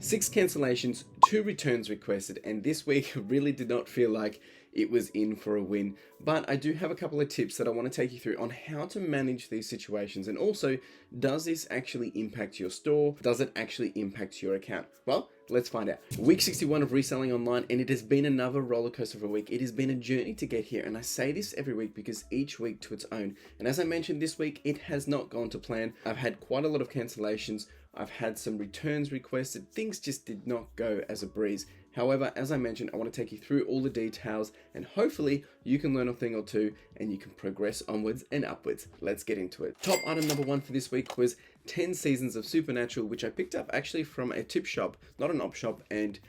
6 cancellations, 2 returns requested, and this week really did not feel like it was in for a win. But I do have a couple of tips that I want to take you through on how to manage these situations, and also, does this actually impact your store? Does it actually impact your account? Well, let's find out. Week 61 of Reselling Online, and it has been another roller coaster of a week. It has been a journey to get here, and I say this every week because each week to its own. And as I mentioned this week, it has not gone to plan. I've had quite a lot of cancellations. I've had some returns requested. Things just did not go as a breeze. However, as I mentioned, I want to take you through all the details, and hopefully you can learn a thing or two and you can progress onwards and upwards. Let's get into it. Top item number 1 for this week was 10 Seasons of Supernatural, which I picked up actually from a tip shop, not an op shop, and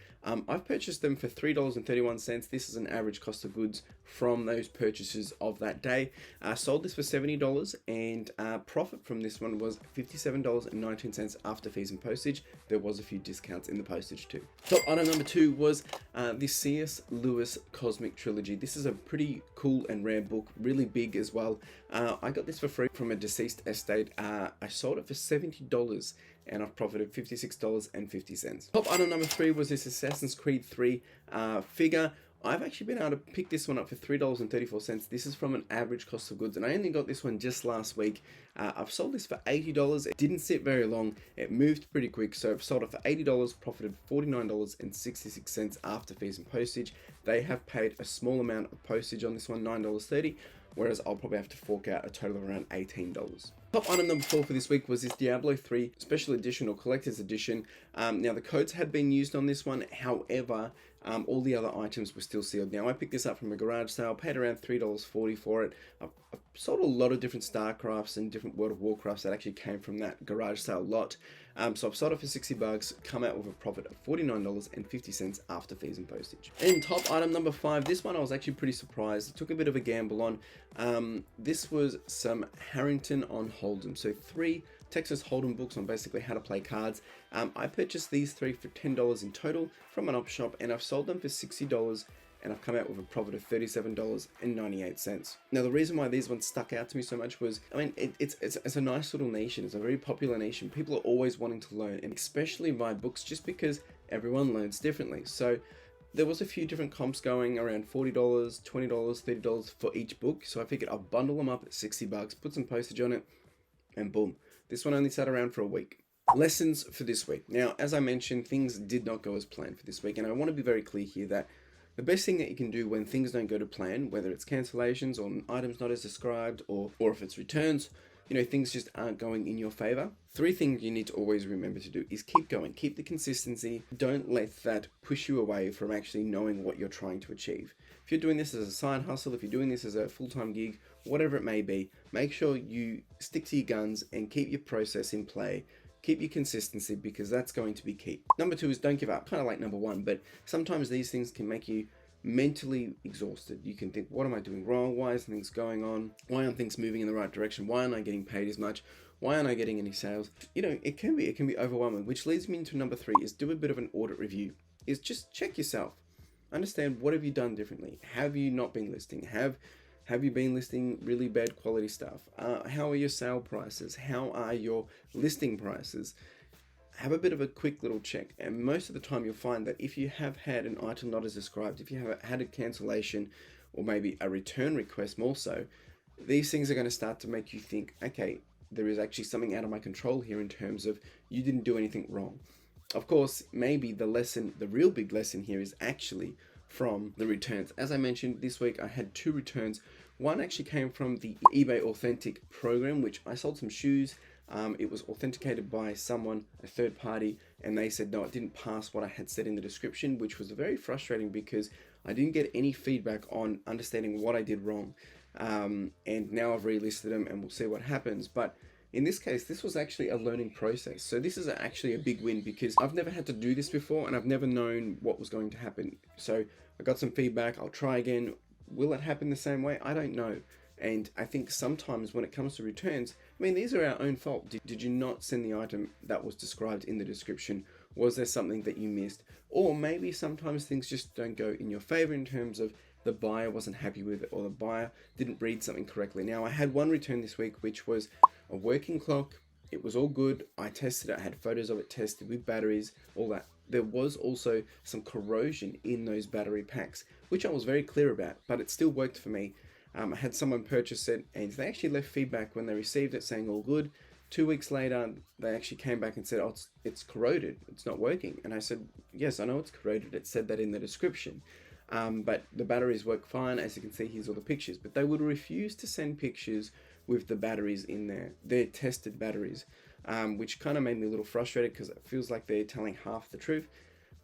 I've purchased them for $3.31. This is an average cost of goods from those purchases of that day. I sold this for $70, and profit from this one was $57.19 after fees and postage. There was a few discounts in the postage too. Top item number 2 was the C.S. Lewis Cosmic Trilogy. This is a pretty cool and rare book, really big as well. I got this for free from a deceased estate. I sold it for $70 and I've profited $56.50. Top item number 3 was this Assassin's Creed 3 figure. I've actually been able to pick this one up for $3.34. This is from an average cost of goods, and I only got this one just last week. I've sold this for $80. It didn't sit very long. It moved pretty quick, so I've sold it for $80, profited $49.66 after fees and postage. They have paid a small amount of postage on this one, $9.30, whereas I'll probably have to fork out a total of around $18. Top item number 4 for this week was this Diablo 3 Special Edition or Collector's Edition. Now the codes had been used on this one, however, all the other items were still sealed. Now I picked this up from a garage sale, paid around $3.40 for it. I've sold a lot of different StarCrafts and different World of Warcrafts that actually came from that garage sale lot. So I've sold it for $60, come out with a profit of $49.50 after fees and postage. And top item number 5, this one I was actually pretty surprised. I took a bit of a gamble on. This was some Harrington on Hold'em. So 3 Texas Hold'em books on basically how to play cards. I purchased these 3 for $10 in total from an op shop, and I've sold them for $60, and I've come out with a profit of $37.98. Now the reason why these ones stuck out to me so much was, I mean, it's a nice little nation. It's a very popular nation. People are always wanting to learn, and especially buy books, just because everyone learns differently. So there was a few different comps going around $40, $20, $30 for each book. So I figured I'll bundle them up at $60, put some postage on it, and boom. This one only sat around for a week. Lessons for this week. Now, as I mentioned, things did not go as planned for this week, and I want to be very clear here that the best thing that you can do when things don't go to plan, whether it's cancellations or items not as described, or if it's returns, you know, things just aren't going in your favor. 3 things you need to always remember to do is keep going, keep the consistency. Don't let that push you away from actually knowing what you're trying to achieve. If you're doing this as a side hustle, if you're doing this as a full-time gig, whatever it may be, make sure you stick to your guns and keep your process in play. Keep your consistency, because that's going to be key. Number 2 is don't give up. Kind of like number 1, but sometimes these things can make you mentally exhausted. You can think, what am I doing wrong? Why isn't things going on? Why aren't things moving in the right direction? Why aren't I getting paid as much? Why aren't I getting any sales? You know, it can be overwhelming, which leads me into number 3 is do a bit of an audit review. Is just check yourself. Understand, what have you done differently? Have you not been listing? Have you been listing really bad quality stuff? How are your sale prices? How are your listing prices? Have a bit of a quick little check. And most of the time you'll find that if you have had an item not as described, if you have had a cancellation or maybe a return request more so, these things are going to start to make you think, okay, there is actually something out of my control here in terms of you didn't do anything wrong. Of course, maybe the real big lesson here is actually from the returns. As I mentioned, this week I had 2 returns. One actually came from the eBay Authentic program, which I sold some shoes. It was authenticated by someone, a third party, and they said no, it didn't pass what I had said in the description, which was very frustrating because I didn't get any feedback on understanding what I did wrong. And now I've relisted them and we'll see what happens. But in this case, this was actually a learning process. So this is actually a big win because I've never had to do this before and I've never known what was going to happen. So I got some feedback. I'll try again. Will it happen the same way? I don't know. And I think sometimes when it comes to returns, I mean, these are our own fault. Did you not send the item that was described in the description? Was there something that you missed? Or maybe sometimes things just don't go in your favor in terms of the buyer wasn't happy with it or the buyer didn't read something correctly. Now, I had one return this week, which was a working clock it was all good. I tested it. I had photos of it tested with batteries, all that. There was also some corrosion in those battery packs, which I was very clear about, but it still worked for me. I had someone purchase it, and they actually left feedback when they received it saying all good. 2 weeks later, they actually came back and said, oh, it's corroded, it's not working. And I said, yes, I know it's corroded, it said that in the description. But the batteries work fine. As you can see, here's all the pictures. But they would refuse to send pictures with the batteries in there, their tested batteries, which kind of made me a little frustrated because it feels like they're telling half the truth.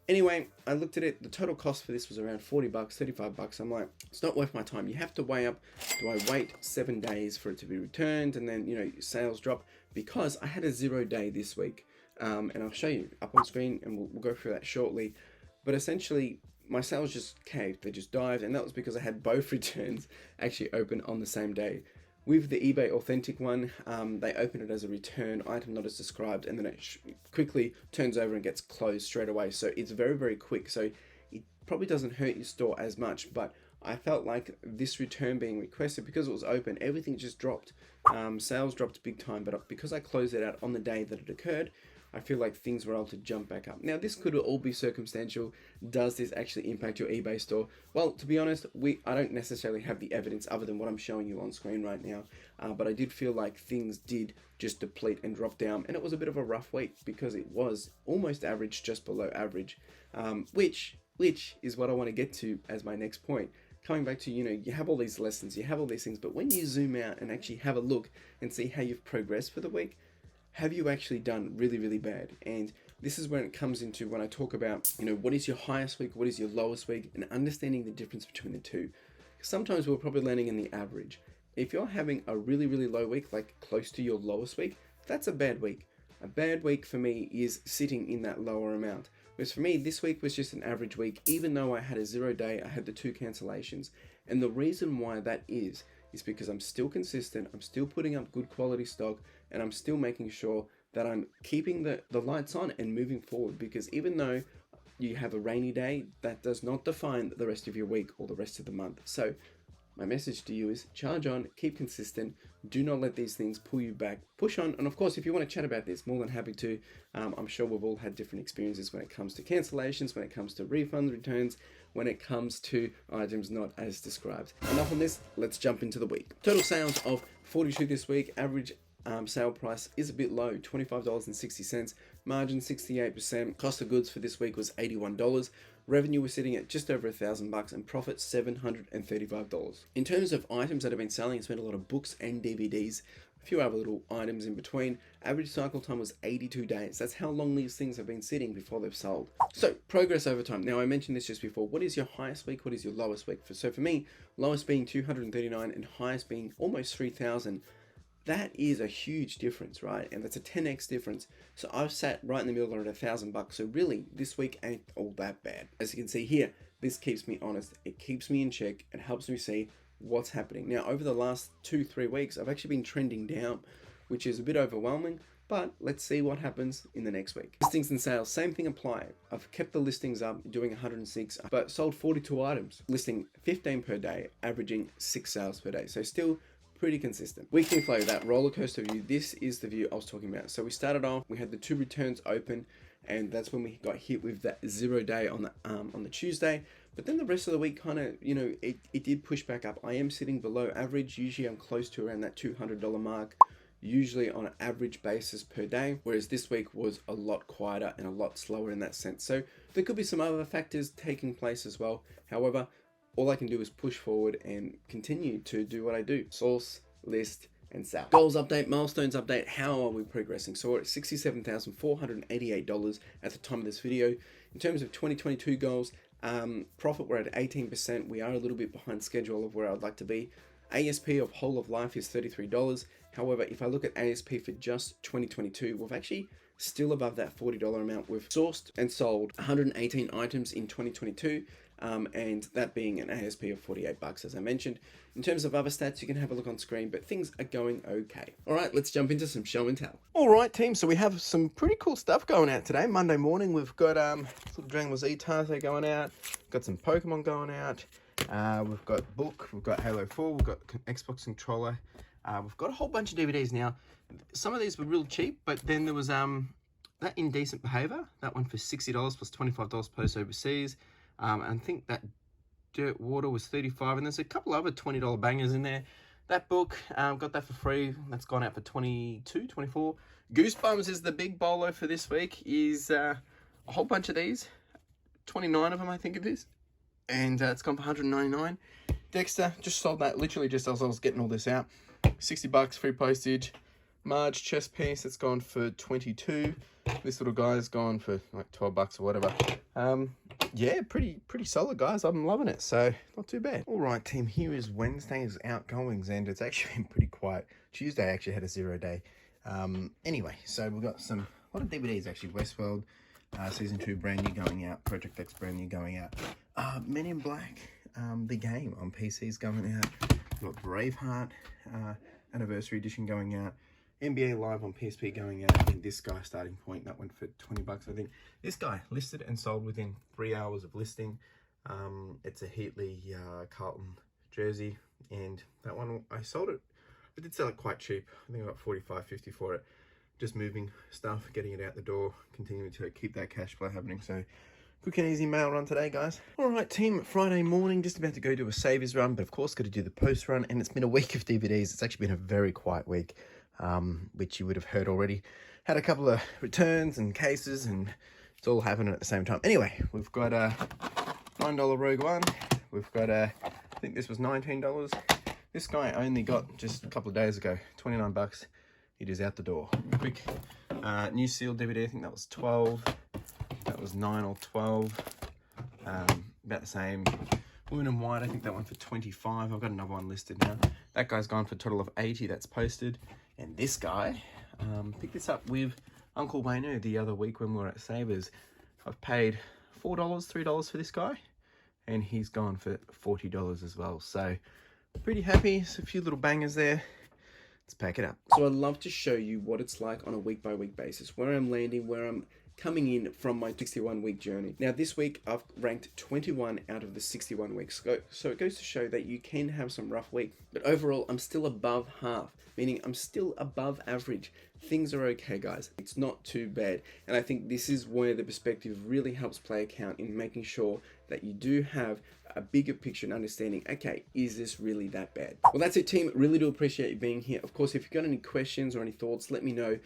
Anyway, I looked at it. The total cost for this was around 40 bucks, 35 bucks. I'm like, it's not worth my time. You have to weigh up, do I wait 7 days for it to be returned and then, sales drop? Because I had a 0 day this week. And I'll show you up on screen, and we'll go through that shortly. But essentially, my sales just caved. They just dived. And that was because I had both returns actually open on the same day. With the eBay Authentic one, they open it as a return item not as described, and then it quickly turns over and gets closed straight away. So it's very, very quick. So it probably doesn't hurt your store as much, but I felt like this return being requested, because it was open, everything just dropped. Sales dropped big time, but because I closed it out on the day that it occurred, I feel like things were able to jump back up. Now, this could all be circumstantial. Does this actually impact your eBay store? Well, to be honest, I don't necessarily have the evidence other than what I'm showing you on screen right now. But I did feel like things did just deplete and drop down. And it was a bit of a rough week because it was almost average, just below average, which is what I want to get to as my next point. Coming back to, you have all these lessons, you have all these things, but when you zoom out and actually have a look and see how you've progressed for the week, have you actually done really, really bad? And this is when it comes into when I talk about, what is your highest week, what is your lowest week, and understanding the difference between the two. Sometimes we're probably landing in the average. If you're having a really, really low week, like close to your lowest week, that's a bad week. A bad week for me is sitting in that lower amount. Whereas for me, this week was just an average week. Even though I had a 0 day, I had the 2 cancellations. And the reason why that is because I'm still consistent, I'm still putting up good quality stock, and I'm still making sure that I'm keeping the lights on and moving forward. Because even though you have a rainy day, that does not define the rest of your week or the rest of the month. So my message to you is charge on, keep consistent, do not let these things pull you back, push on. And of course, if you want to chat about this, more than happy to. I'm sure we've all had different experiences when it comes to cancellations, when it comes to refunds, returns, when it comes to items not as described. Enough on this, let's jump into the week. Total sales of 42 this week. Average sale price is a bit low, $25.60. Margin 68%. Cost of goods for this week was $81. Revenue was sitting at just over $1,000 and profit $735. In terms of items that have been selling, I spent a lot of books and DVDs, a few other little items in between. Average cycle time was 82 days. That's how long these things have been sitting before they've sold. So progress over time. Now I mentioned this just before. What is your highest week? What is your lowest week? So for me, lowest being 239 and highest being almost 3,000. That is a huge difference, right? And that's a 10x difference. So I've sat right in the middle at $1,000. So really, this week ain't all that bad. As you can see here, this keeps me honest. It keeps me in check. It helps me see what's happening. Now, over the last 2-3 weeks, I've actually been trending down, which is a bit overwhelming. But let's see what happens in the next week. Listings and sales, same thing apply. I've kept the listings up, doing 106, but sold 42 items, listing 15 per day, averaging 6 sales per day. So still pretty consistent. Weekly flow, that roller coaster view, this is the view I was talking about. So we started off, we had the 2 returns open, and that's when we got hit with that 0 day on the Tuesday. But then the rest of the week kind of, it did push back up. I am sitting below average. Usually I'm close to around that $200 mark, usually on an average basis per day, whereas this week was a lot quieter and a lot slower in that sense. So there could be some other factors taking place as well. However, all I can do is push forward and continue to do what I do. Source, list, and sell. Goals update, milestones update, how are we progressing? So we're at $67,488 at the time of this video. In terms of 2022 goals, profit, we're at 18%. We are a little bit behind schedule of where I'd like to be. ASP of whole of life is $33. However, if I look at ASP for just 2022, we've actually still above that $40 amount. We've sourced and sold 118 items in 2022. And that being an ASP of $48, as I mentioned. In terms of other stats, you can have a look on screen, but things are going okay. All right, let's jump into some show and tell. All right, team, so we have some pretty cool stuff going out today. Monday morning, we've got little Dragon Ball Z Tarso going out, got some Pokemon going out, we've got Book, we've got Halo 4, we've got Xbox controller, we've got a whole bunch of DVDs now. Some of these were real cheap, but then there was that Indecent Behavior, that one for $60 plus $25 post overseas. And I think that Dirt Water was $35, and there's a couple other $20 bangers in there. That book, got that for free. That's gone out for $22, $24. Goosebumps is the big bolo for this week. Is a whole bunch of these, 29 of them I think it is, and it's gone for $199. Dexter just sold that literally just as I was getting all this out. $60 free postage. Marge chest piece, it's gone for $22. This little guy's gone for like $12 or whatever. Yeah, pretty solid, guys. I'm loving it, so not too bad. All right, team, here is Wednesday's outgoings, and it's actually been pretty quiet. Tuesday actually had a 0 day. Anyway, so we've got a lot of DVDs actually. Westworld season 2 brand new going out. Project X brand new going out. Men in Black, the game on PC is going out. We've got Braveheart anniversary edition going out. NBA Live on PSP going out, and this guy, Starting Point, that went for $20 I think. This guy listed and sold within 3 hours of listing. It's a Heatley Carlton jersey, and that one I sold it. I did sell it quite cheap. I think I got $45.50 for it. Just moving stuff, getting it out the door, continuing to keep that cash flow happening. So quick and easy mail run today, guys. All right, team, Friday morning, just about to go do a savers run, but of course got to do the post run, and it's been a week of DVDs. It's actually been a very quiet week. Which you would have heard already. Had a couple of returns and cases, and it's all happening at the same time. Anyway, we've got a $9 Rogue One. We've got I think this was $19. This guy I only got just a couple of days ago, $29. It is out the door. Quick new sealed DVD, I think that was 12. That was 9 or 12. About the same. Women in White, I think that one for 25. I've got another one listed now. That guy's gone for a total of 80. That's posted. And this guy, picked this up with Uncle Wayno the other week when we were at Savers. I've paid $4, $3 for this guy, and he's gone for $40 as well. So pretty happy. There's a few little bangers there. Let's pack it up. So I'd love to show you what it's like on a week by week basis, where I'm landing, where I'm coming in from my 61 week journey. Now this week I've ranked 21 out of the 61 weeks. So it goes to show that you can have some rough weeks, but overall I'm still above half, meaning I'm still above average. Things are okay, guys. It's not too bad. And I think this is where the perspective really helps play account in making sure that you do have a bigger picture and understanding, okay, is this really that bad? Well, that's it, team. Really do appreciate you being here. Of course, if you've got any questions or any thoughts, let me know.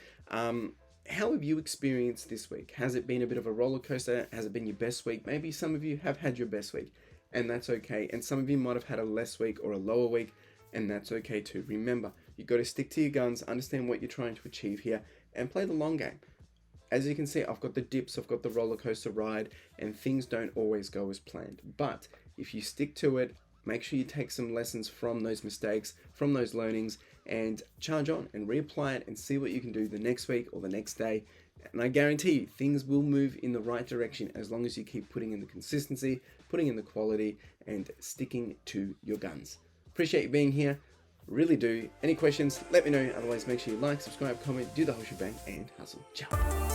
How have you experienced this week? Has it been a bit of a roller coaster? Has it been your best week? Maybe some of you have had your best week, and that's okay. And some of you might have had a less week or a lower week, and that's okay too. Remember, you've got to stick to your guns, understand what you're trying to achieve here, and play the long game. As you can see, I've got the dips, I've got the roller coaster ride, and things don't always go as planned. But if you stick to it, make sure you take some lessons from those mistakes, from those learnings, and charge on and reapply it and see what you can do the next week or the next day. And I guarantee you, things will move in the right direction as long as you keep putting in the consistency, putting in the quality, and sticking to your guns. Appreciate you being here. Really do. Any questions, let me know. Otherwise, make sure you like, subscribe, comment, do the whole shebang, and hustle. Ciao.